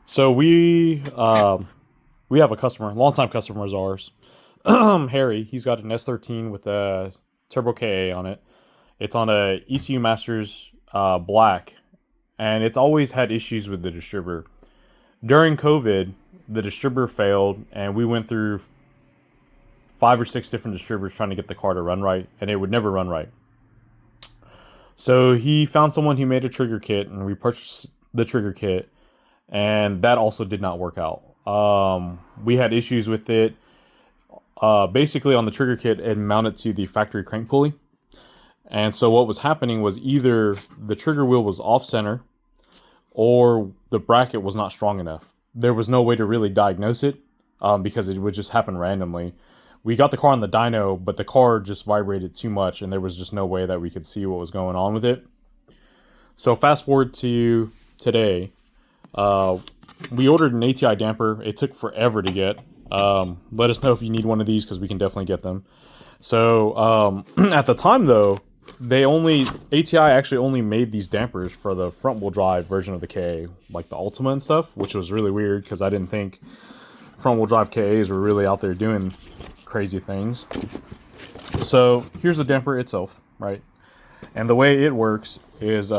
So we have a customer, longtime customer of ours, Harry. He's got an S13 with a turbo KA on it. It's on a ECU Masters black, and it's always had issues with the distributor. During COVID, the distributor failed, and we went through 5 or 6 different distributors trying to get the car to run right, and it would never run right. So he found someone who made a trigger kit, and we purchased the trigger kit, and that also did not work out. We had issues with it. Basically, on the trigger kit, it mounted to the factory crank pulley, and so what was happening was either the trigger wheel was off center, or the bracket was not strong enough. There was no way to really diagnose it because it would just happen randomly. We got the car on the dyno, but the car just vibrated too much, and there was just no way that we could see what was going on with it. So fast forward to today. We ordered an ATI Damper. It took forever to get. Let us know if you need one of these because we can definitely get them. So at the time though, ATI actually only made these dampers for the front wheel drive version of the KA, like the Ultima and stuff, which was really weird because I didn't think front wheel drive KAs were really out there doing crazy things. So here's the damper itself, right? And the way it works is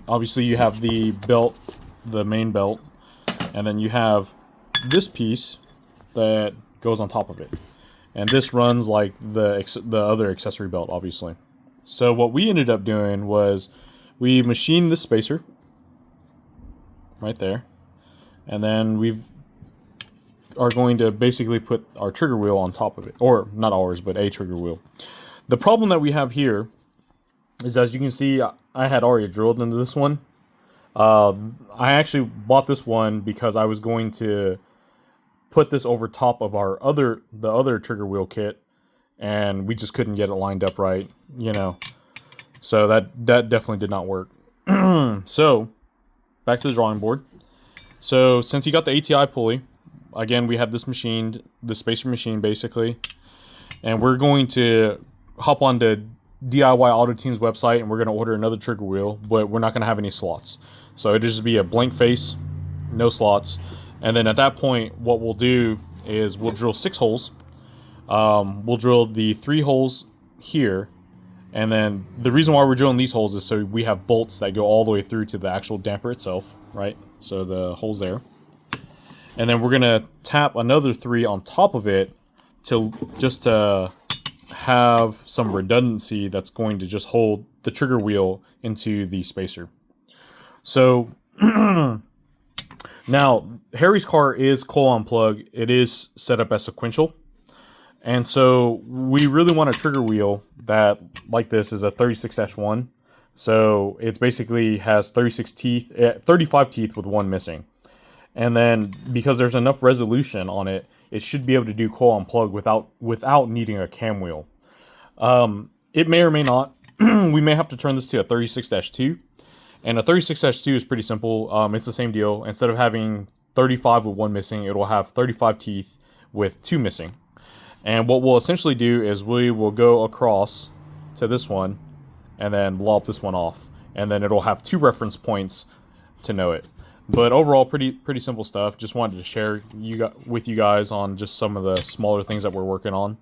obviously you have the belt, the main belt, and then you have this piece that goes on top of it. And this runs like the other accessory belt, obviously. So what we ended up doing was we machined the spacer right there. And then we are going to basically put our trigger wheel on top of it. Or not ours, but a trigger wheel. The problem that we have here is, as you can see, I had already drilled into this one. I actually bought this one because I was going to put this over top of the other trigger wheel kit, and we just couldn't get it lined up right, So that definitely did not work. So back to the drawing board. So since you got the ATI pulley, again, we had this machined, the spacer machine basically, and we're going to hop onto DIY Auto Tune's website, and we're going to order another trigger wheel, but we're not going to have any slots. So it'll just be a blank face, no slots. And then at that point, what we'll do is we'll drill 6 holes. We'll drill the 3 holes here. And then the reason why we're drilling these holes is so we have bolts that go all the way through to the actual damper itself, right? So the holes there. And then we're going to tap another 3 on top of it to have some redundancy that's going to just hold the trigger wheel into the spacer. So now Harry's car is coil on plug. It is set up as sequential, and so we really want a trigger wheel that, like this, is a 36-1. So it's basically has 36 teeth, 35 teeth with 1 missing. And then because there's enough resolution on it, it should be able to do coil on plug without needing a cam wheel. It may or may not. We may have to turn this to a 36-2. And a 36-2 is pretty simple. It's the same deal. Instead of having 35 with 1 missing, it will have 35 teeth with 2 missing. And what we'll essentially do is we will go across to this one and then lop this one off. And then it'll have 2 reference points to know it. But overall, pretty simple stuff. Just wanted to share with you guys on just some of the smaller things that we're working on.